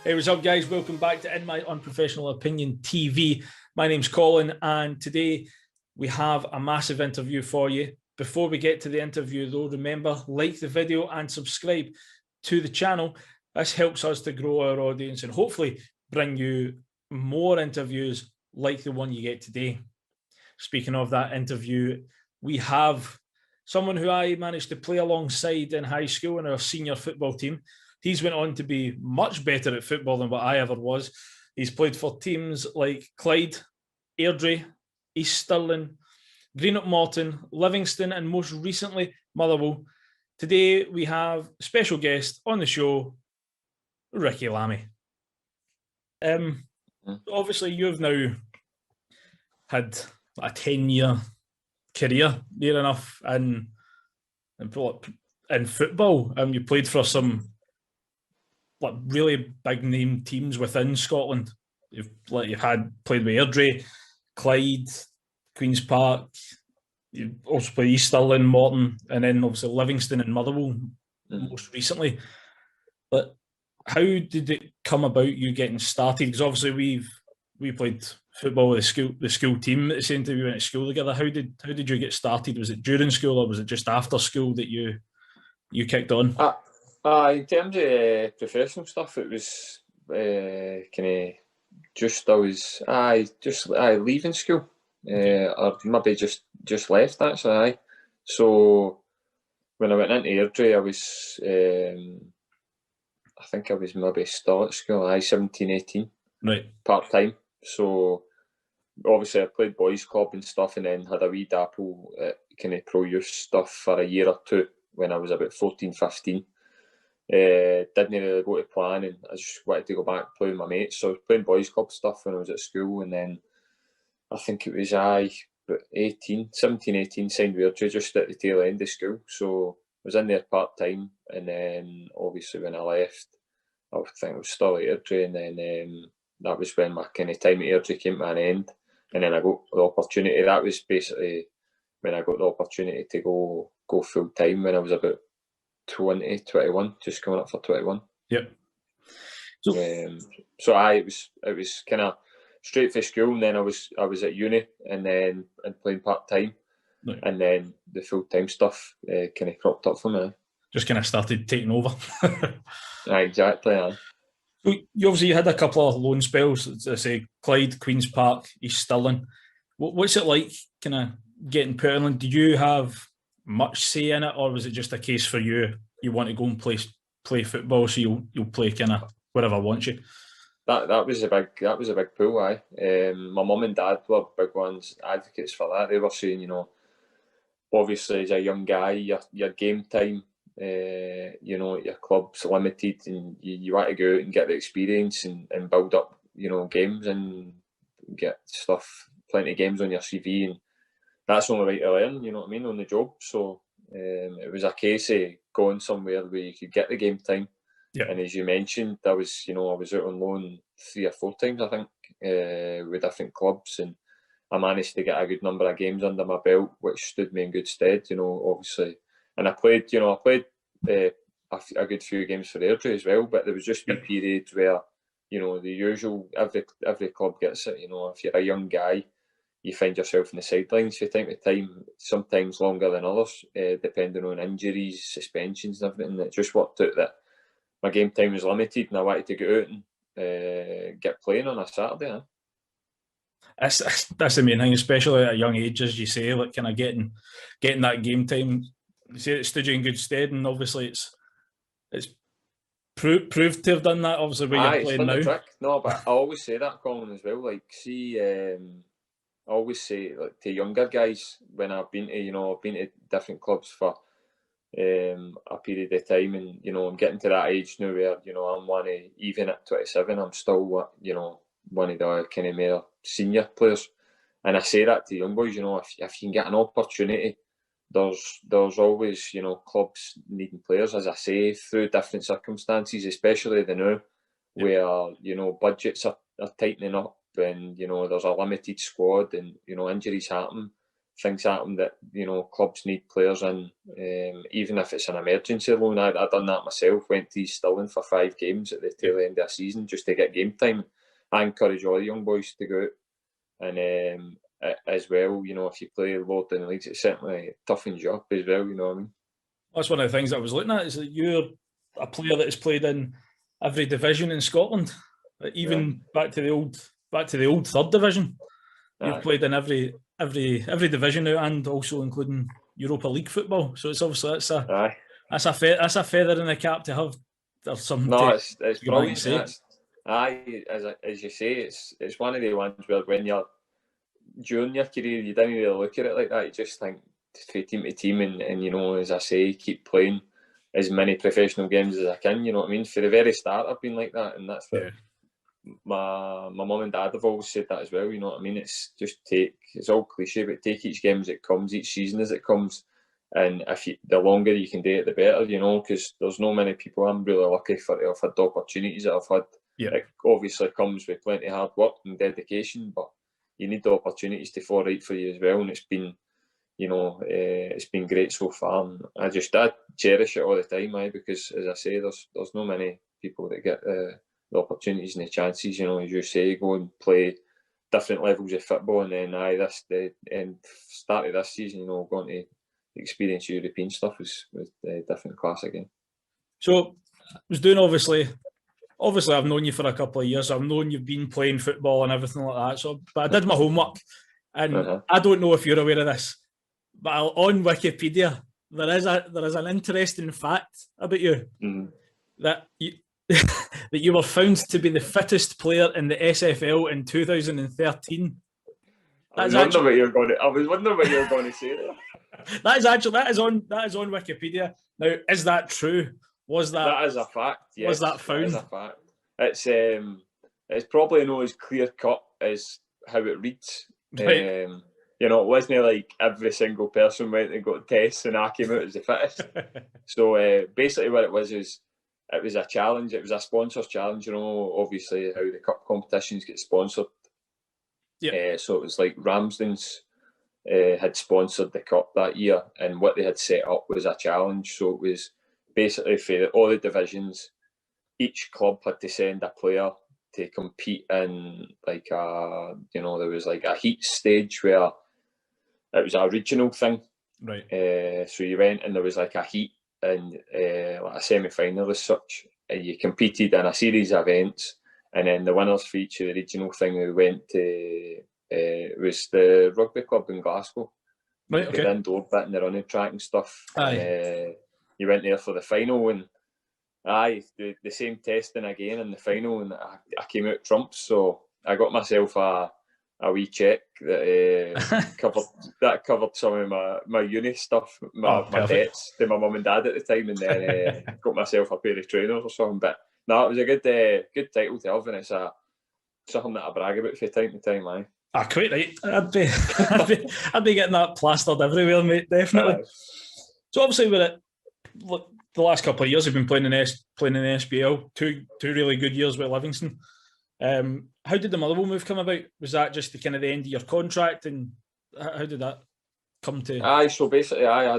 Hey, what's up, guys? Welcome back to In My Unprofessional Opinion TV. My name's Colin, and today we have a massive interview for you. Before we get to the interview, though, remember, like the video and subscribe to the channel. This helps us to grow our audience and hopefully bring you more interviews like the one you get today. Speaking of that interview, we have someone who I managed to play alongside in high school in our senior football team. He's went on to be much better at football than what I ever was. He's played for teams like Clyde, Airdrie, East Stirling, Greenock Morton, Livingston, and most recently, Motherwell. Today, we have a special guest on the show, Ricki Lamie. Obviously, you've now had a 10-year career, near enough, in football. You played for some really big name teams within Scotland. You've had played with Airdrie, Clyde, Queen's Park. You also played East Stirling, Morton, and then obviously Livingston and Motherwell most recently. But how did it come about you getting started? Because obviously we played football with the school team at the same time we went to school together. How did you get started? Was it during school or was it just after school that you kicked on? In terms of professional stuff, it was just leaving school, or maybe just left actually. So when I went into Airdrie, I think I was maybe still at school. 17, 18, right, part time. So obviously I played boys club and stuff, and then had a wee dabble at kind of pro youth stuff for a year or two when I was about 14, 15. Didn't really go to plan, and I just wanted to go back and play with my mates. So I was playing boys club stuff when I was at school, and then I think it was 17, 18, signed with Airdrie just at the tail end of school. So I was in there part time, and then obviously when I left, I think I was still at Airdrie, and then that was when my kind of time at Airdrie came to an end, and then I got the opportunity. That was basically when I got the opportunity to go full time when I was about 20, 21, just coming up for 21. Yep. It was kind of straight for school, and then I was at uni, and playing part time, right. And then the full time stuff kind of cropped up for me. Just kind of started taking over. Exactly. So you obviously had a couple of loan spells. As I say, Clyde, Queen's Park, East Stirling. What's it like, kind of getting put in? Did you have much say in it, or was it just a case for you? You want to go and play football, so you'll play kind of wherever wants you. That was a big pull. My mum and dad were big ones, advocates for that. They were saying, obviously as a young guy, your game time, your club's limited, and you want to go out and get the experience and build up, games and get plenty of games on your CV, and that's the only way to learn, you know what I mean, on the job. So it was a case of going somewhere where you could get the game time. Yeah. And as you mentioned, I was out on loan 3 or 4 times, I think, with different clubs, and I managed to get a good number of games under my belt, which stood me in good stead, obviously. And I played a good few games for Airdrie as well, but there was just wee periods where, the usual, every club gets it, if you're a young guy, you find yourself in the sidelines from time to time, sometimes longer than others, depending on injuries, suspensions and everything. It just worked out that my game time was limited, and I wanted to go out and get playing on a Saturday. Huh? That's the main thing, especially at a young age, as you say, like kind of getting that game time. You say it stood you in good stead, and obviously it's proved to have done that. Obviously, where you're playing now. Trick. No, but I always say that, Colin, as well. Like, see, I always say, like, to younger guys when I've been to different clubs for a period of time, and I'm getting to that age now where I'm even at 27, I'm still one of the kind of more senior players, and I say that to young boys. If you can get an opportunity, there's always clubs needing players, as I say, through different circumstances, especially the now where budgets are tightening up, and there's a limited squad, and injuries happen. things happen that, clubs need players in, even if it's an emergency loan. I done that myself, went to East Stirling for 5 games at the tail end of a season just to get game time. I encourage all the young boys to go out, and as well, if you play lower down the leagues, it certainly toughens you up as well, you know what I mean? That's one of the things I was looking at, is that you're a player that has played in every division in Scotland, even back to the old third division. You've played in every division now, and also including Europa League football. So it's obviously that's a feather in the cap to have. There's some. No, it's brilliant. As you say, it's one of the ones where when you're during your career, you don't really look at it like that. You just think from team to team, and as I say, keep playing as many professional games as I can. You know what I mean? For the very start, I've been like that, and that's what my mum and dad have always said that as well. You know what I mean? It's just it's all cliche, but take each game as it comes, each season as it comes, and the longer you can do it, the better. Because there's no many people. I'm really lucky to have had the opportunities that I've had. Yeah. It obviously comes with plenty of hard work and dedication, but you need the opportunities to fall right for you as well. And it's been, it's been great so far. And I cherish it all the time, because as I say, there's no many people that get the opportunities and the chances. As you say, go and play different levels of football, and then start of this season, going to experience European stuff was different class again. So I was doing obviously I've known you for a couple of years. I've known you've been playing football and everything like that. So, but I did my homework, and I don't know if you're aware of this, but on Wikipedia there is an interesting fact about you, that you that you were found to be the fittest player in the SFL in 2013. I was wondering what you were going to say there. That is on Wikipedia. Now, is that true? That is a fact. Yes, was that found? That is a fact. It's probably not as clear cut as how it reads. Right. It wasn't like every single person went and got tests and I came out as the fittest. So basically, what it was is it was a challenge. It was a sponsors challenge. Obviously how the cup competitions get sponsored. Yeah. So it was like Ramsden's had sponsored the cup that year, and what they had set up was a challenge. So it was basically for all the divisions, each club had to send a player to compete in there was like a heat stage where it was a regional thing. Right. So you went and there was like a heat and like a semi-final as such. And you competed in a series of events, and then the winners for each of the regional thing we went to was the rugby club in Glasgow. Right. Okay. The indoor bit and the running track and stuff. Aye. You went there for the final, and the same testing again in the final, and I came out trumps. So I got myself a wee check that covered some of my uni stuff, my debts to my mum and dad at the time, and then got myself a pair of trainers or something. But no, it was a good title to have, and it's something that I brag about from time to time. Aye. Quite right. I'd be getting that plastered everywhere, mate. Definitely. So obviously, with it, the last couple of years, you've been playing in the SPL. Two really good years with Livingston. How did the Motherwell move come about? Was that just the kind of the end of your contract, and how did that come to? So basically, I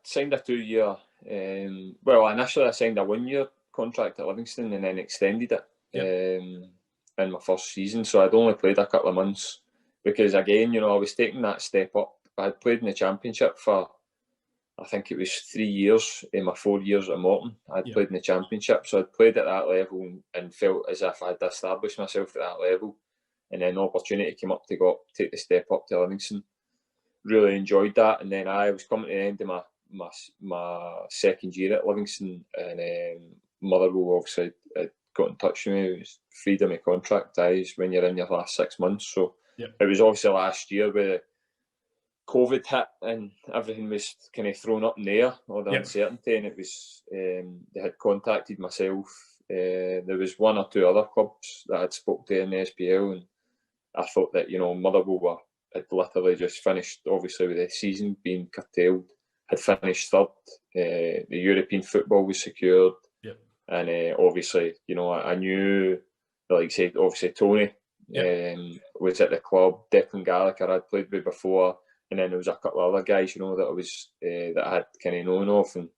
signed a 2-year. Initially I signed a 1-year contract at Livingston, and then extended it in my first season. So I'd only played a couple of months because, again, I was taking that step up. I had played in the Championship for, I think it was 3 years in my 4 years at Morton. I'd played in the Championship, so I'd played at that level and felt as if I'd established myself at that level. And then the opportunity came up to take the step up to Livingston. Really enjoyed that, and then I was coming to the end of my second year at Livingston, and Motherwell obviously had got in touch with me. It was freedom of contract ties when you're in your last 6 months. So it was obviously last year where COVID hit and everything was kind of thrown up in the air, all the uncertainty, and it was they had contacted myself. There was 1 or 2 other clubs that I'd spoke to in the SPL, and I thought that Motherwell had literally just finished, obviously with the season being curtailed, had finished third. The European football was secured, and obviously I knew, like say, obviously Tony was at the club. Declan Gallagher I'd played with before. and then there was a couple of other guys, you know, that I was that I had kind of known of, and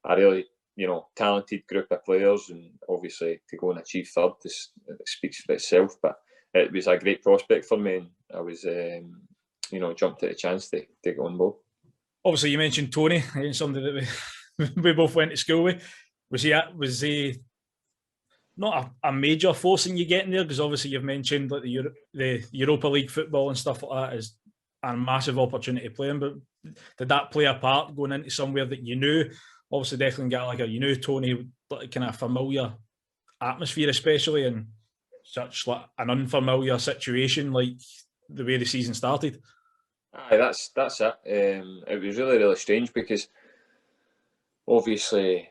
a really, you know, talented group of players, and obviously to go and achieve third, this speaks for itself. But it was a great prospect for me, and I was, you know, jumped at the chance to get on board. Obviously, you mentioned Tony, somebody that we both went to school with. Was he not a major force in you getting there? Because obviously you've mentioned like the Europa League football and stuff like that is a massive opportunity playing. But did that play a part going into somewhere that you knew? Obviously, Declan Gallagher, you knew Tony, like kind of familiar atmosphere, especially in such like an unfamiliar situation like the way the season started. Aye, that's it. It was really strange because obviously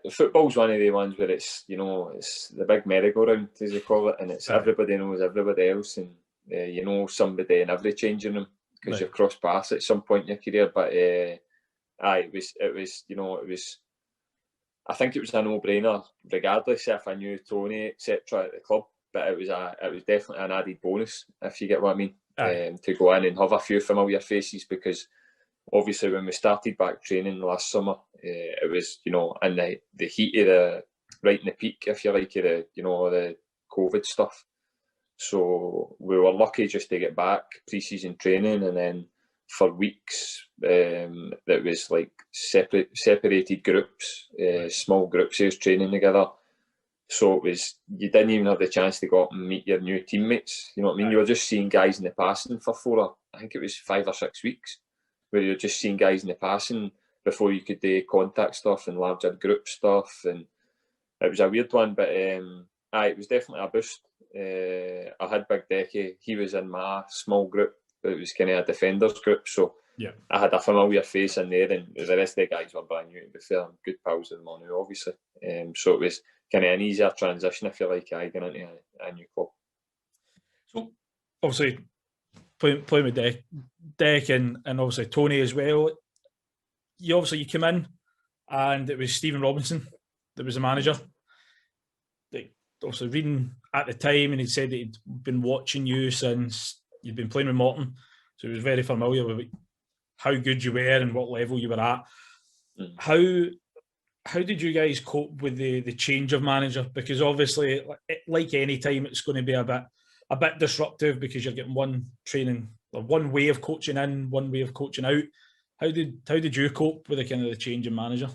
football's one of the ones where it's, you know, it's the big merry-go-round, as they call it, and it's everybody knows everybody else, and you know somebody in every changing room because you've crossed paths at some point in your career. But aye, it was, you know, it was. I think it was a no-brainer, regardless if I knew Tony, etc., at the club. But it was definitely an added bonus, if you get what I mean, to go in and have a few familiar faces, because obviously when we started back training last summer, it was, you know, in the heat of right in the peak, if you like, of the, you know, the COVID stuff. So we were lucky just to get back pre-season training, and then for weeks that was like separated groups, small groups of us training together. So it was, you didn't even have the chance to go up and meet your new teammates. You know what I mean? You were just seeing guys in the passing for I think it was 5 or 6 weeks, where you're just seeing guys in the passing before you could do contact stuff and larger group stuff. And it was a weird one, but it was definitely a boost. I had Big Decky, he was in my small group. It was kind of a defenders group, so I had a familiar face in there, and the rest of the guys were brand new, to be fair. I'm good pals with them all now, obviously. So it was kind of an easier transition, if you like, going into a new club. So obviously playing with Deck and obviously Tony as well. You came in, and it was Stephen Robinson that was the manager. Like, obviously reading at the time, and he said that he'd been watching you since you'd been playing with Morton, so he was very familiar with how good you were and what level you were at. How did you guys cope with the change of manager? Because obviously, like any time, it's going to be a bit disruptive, because you're getting one training, or one way of coaching in, one way of coaching out. How did you cope with the kind of the change in manager?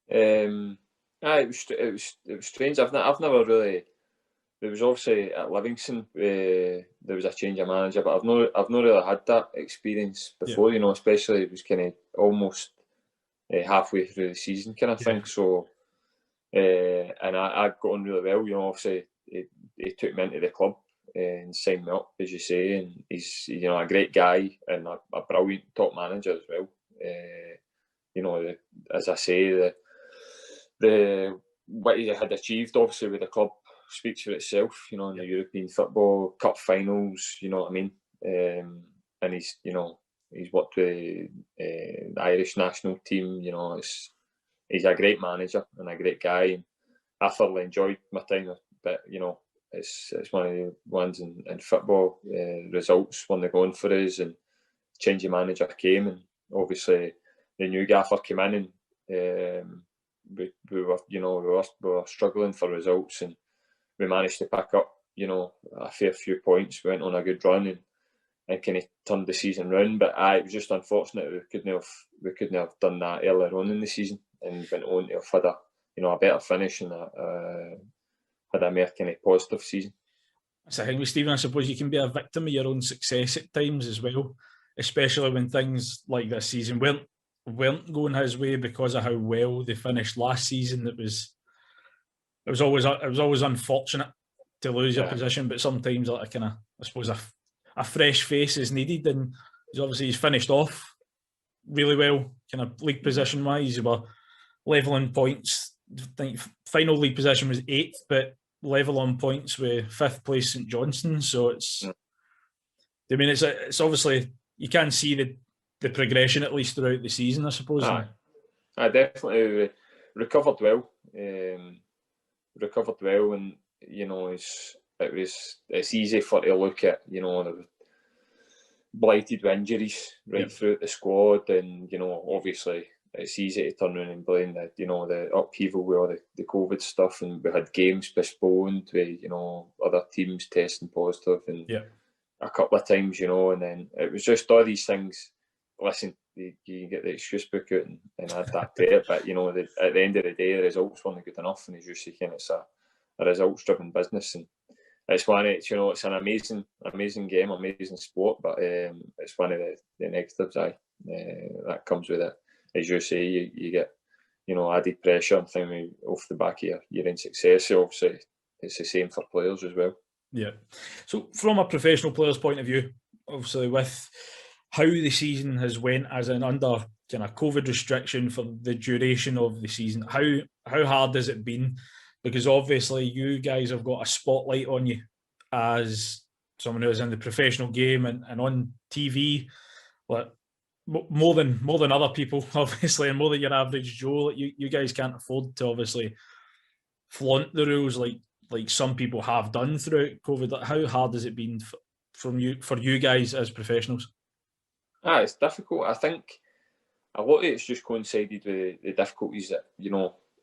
It was strange. I've never really. There was obviously at Livingston there was a change of manager, but I've not really had that experience before. You know, especially it was kind of almost halfway through the season kind of thing. So, and I got on really well. You know, obviously he took me into the club and signed me up, as you say, and he's, you know, a great guy and a brilliant top manager as well. You know, as I say, the what he had achieved obviously with the club speaks for itself, you know, in the European football, cup finals, you know what I mean? And he's, you know, he's worked with the Irish national team, you know, he's a great manager and a great guy. And I thoroughly enjoyed my time, but, you know, it's one of the ones in football, results when they're going for us, and change of manager came, and obviously the new gaffer came in, and we were struggling for results, and we managed to pick up, you know, a fair few points. We went on a good run and kind of turned the season round. But it was just unfortunate we couldn't have done that earlier on in the season, and went on to have had a better finish and had a more kind of positive season. That's the thing with Stephen. I suppose you can be a victim of your own success at times as well, especially when things like this season weren't going his way because of how well they finished last season. It was always unfortunate to lose your position, but sometimes like I suppose a fresh face is needed, and he's finished off really well, kind of league position wise. We were level on points. I think final league position was 8th, but level on points with 5th place St Johnstone. So it's obviously you can see the progression at least throughout the season, I suppose. I definitely recovered well. And you know, it's easy for to look at, you know, blighted with injuries right throughout the squad, and obviously it's easy to turn around and blame the upheaval with all the COVID stuff, and we had games postponed with other teams testing positive, and a couple of times, and then it was just all these things. Listen, you get the excuse book out and add that to it, but at the end of the day, the results weren't good enough, and as you say, it's a results-driven business, and it's one. It's it's an amazing game, amazing sport, but it's one of the negatives. That comes with it. As you say, you get added pressure and thing off the back of your success. So obviously, it's the same for players as well. Yeah. So from a professional player's point of view, obviously with how the season has went as an under kind of COVID restriction for the duration of the season, how hard has it been? Because obviously you guys have got a spotlight on you as someone who is in the professional game and on TV, but more than other people, obviously, and more than your average Joe. You guys can't afford to obviously flaunt the rules like some people have done throughout COVID. How hard has it been for you guys as professionals? It's difficult. I think a lot of it's just coincided with the difficulties that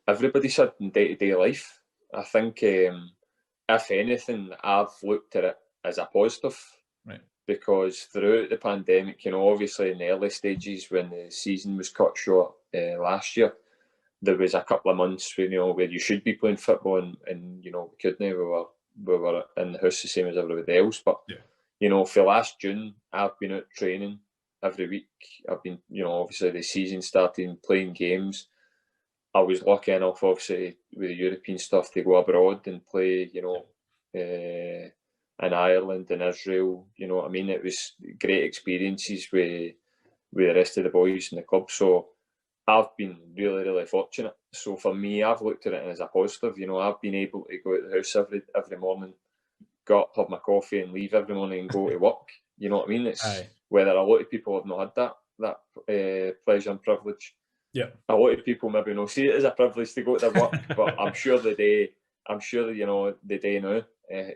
everybody's had in day-to-day life. I think, if anything, I've looked at it as a positive. Right. Because throughout the pandemic, obviously in the early stages when the season was cut short last year, there was a couple of months where you should be playing football and we couldn't. We were in the house the same as everybody else. But for last June, I've been out training every week. I've been, obviously the season starting, playing games. I was lucky enough, obviously, with the European stuff to go abroad and play, in Ireland and Israel. I mean? It was great experiences with the rest of the boys in the club. So I've been really, really fortunate. So for me, I've looked at it as a positive. I've been able to go out the house every morning, go up, have my coffee and leave every morning and go to work. You know what I mean? It's whether a lot of people have not had that pleasure and privilege. Yeah. A lot of people maybe not see it as a privilege to go to their work, but I'm sure the day now,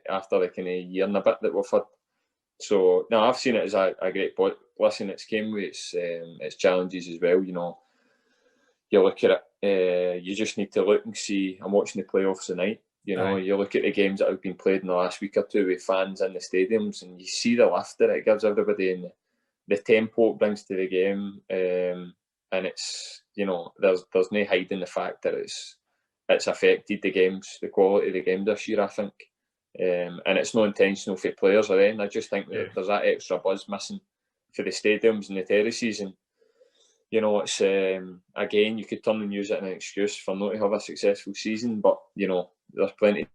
after the kind of year and a bit that we've had. So no, I've seen it as a great point. Listen, it's came with its challenges as well. You look at it, you just need to look and see. I'm watching the playoffs tonight. You look at the games that have been played in the last week or two with fans in the stadiums, and you see the lift that it gives everybody and the tempo it brings to the game. And it's there's no hiding the fact that it's affected the games, the quality of the game this year, I think. And it's not intentional for players or anything. I just think that there's that extra buzz missing for the stadiums and the terraces. And, it's, again, you could turn and use it as an excuse for not to have a successful season. But, there's plenty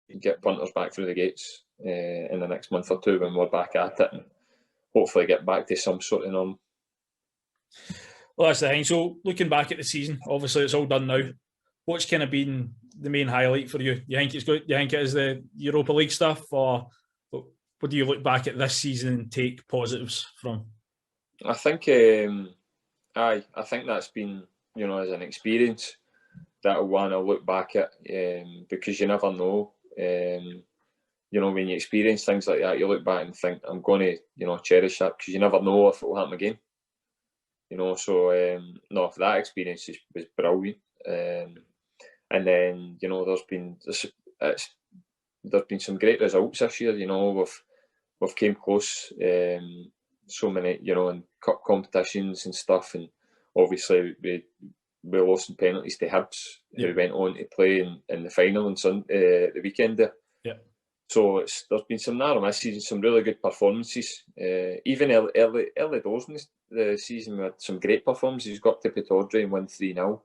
to get punters back through the gates in the next month or two when we're back at it. And hopefully get back to some sort of norm. Well, that's the thing. So looking back at the season, obviously it's all done now. What's kind of been the main highlight for you? You think it's good? You think it is the Europa League stuff, or what do you look back at this season and take positives from? I think, I think that's been, as an experience that I want to look back at, because you never know. When you experience things like that, you look back and think, I'm going to, cherish that, because you never know if it will happen again. So no, that experience was brilliant. And then there's been some great results this year. We've came close, so many in cup competitions and stuff, and obviously we lost in penalties to Hibs, who went on to play in the final on the weekend there. Yeah. So there's been some narrow misses, some really good performances. Even early doors in the season, we had some great performances. Got to Pittodrie and won 3-0.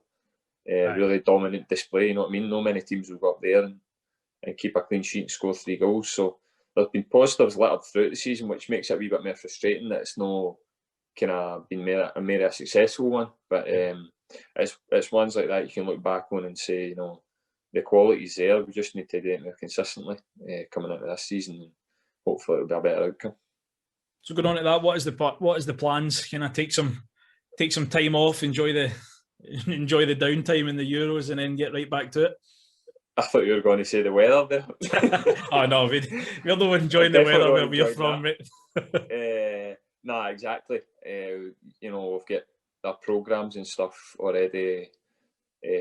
Really dominant display. You know what I mean? No many teams will go up there and keep a clean sheet and score 3 goals. So there's been positives littered throughout the season, which makes it a wee bit more frustrating that it's not kind of been more a successful one. But it's ones like that you can look back on and say, the quality's there. We just need to do it more consistently coming into this season, and hopefully it'll be a better outcome. So going on to that, what is the plans? Can I take some time off, enjoy the downtime in the Euros, and then get right back to it? I thought you were going to say the weather there. Oh no, we're not enjoying the weather where we're from, mate. Nah, exactly. You know, we've got our programmes and stuff already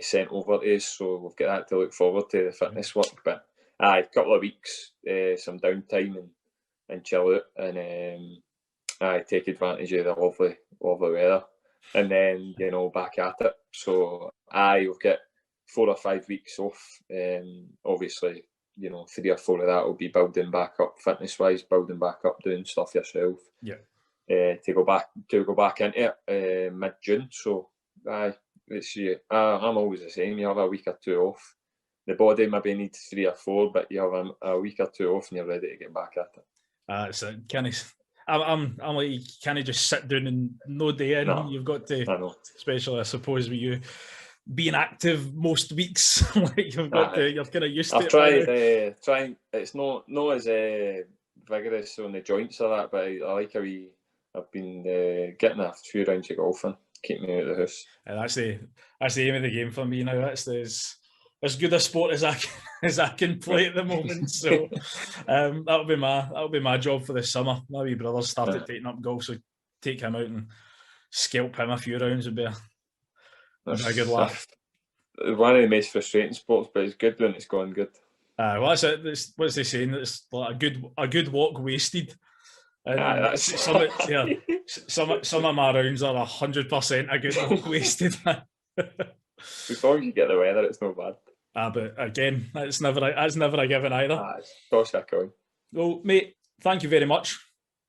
sent over to us, so we've got that to look forward to, the fitness work. But a couple of weeks, some downtime and chill out, and take advantage of the lovely weather, and then, you know, back at it. So we've got 4 or 5 weeks off. Obviously, you know, 3 or 4 of that will be building back up fitness wise, building back up, doing stuff yourself. Yeah. To go back into it mid-June. So it's I'm always the same. You have a week or 2 off. The body maybe needs 3 or 4, but you have a week or 2 off and you're ready to get back at it. I'm like, you can't just sit down and no day in. No, you've got to, especially I suppose with you being active most weeks, like you've got to, you're kind of used to it. I've tried. It's not as vigorous on the joints or that, but I like how I've been getting a few rounds of golfing, keep me out of the house. And that's the aim of the game for me now. That's as good a sport as I can play at the moment. So that'll be my job for this summer. My wee brother started taking up golf, so take him out and scalp him a few rounds would be a good laugh. One of the most frustrating sports, but it's good when it's going good. Well, that's it. What's they saying? It's like a good walk wasted. And some of my rounds are 100% a good walk wasted. As long as you get the weather, it's not bad. But again, that's never a given either. Toss a coin. Well, mate, thank you very much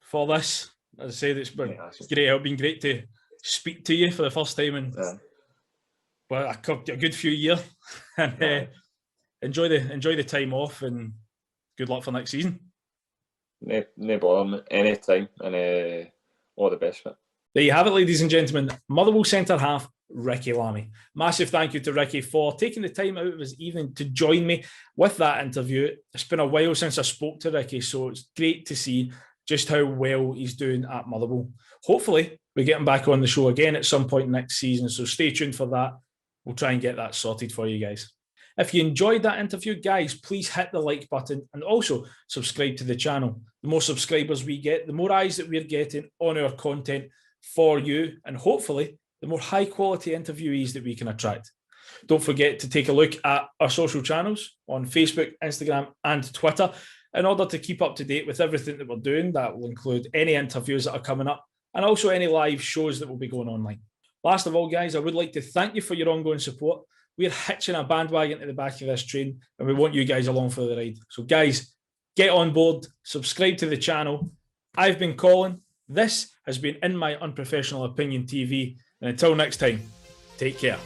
for this. As I said, it's been great. It's been great to speak to you for the first time in a good few years. And enjoy the time off, and good luck for next season. No bother, anytime, and all the best, mate. There you have it, ladies and gentlemen. Motherwell centre half Ricki Lamie. Massive thank you to Ricki for taking the time out of his evening to join me with that interview. It's been a while since I spoke to Ricki, so it's great to see just how well he's doing at Motherwell. Hopefully, we get him back on the show again at some point next season, so stay tuned for that. We'll try and get that sorted for you guys. If you enjoyed that interview, guys, please hit the like button and also subscribe to the channel. The more subscribers we get, the more eyes that we're getting on our content for you, and hopefully the more high quality interviewees that we can attract. Don't forget to take a look at our social channels on Facebook, Instagram and Twitter in order to keep up to date with everything that we're doing. That will include any interviews that are coming up and also any live shows that will be going online. Last of all, guys, I would like to thank you for your ongoing support. We're hitching a bandwagon to the back of this train and we want you guys along for the ride. So guys, get on board, subscribe to the channel. I've been Colin. This has been In My Unprofessional Opinion TV. And until next time, take care.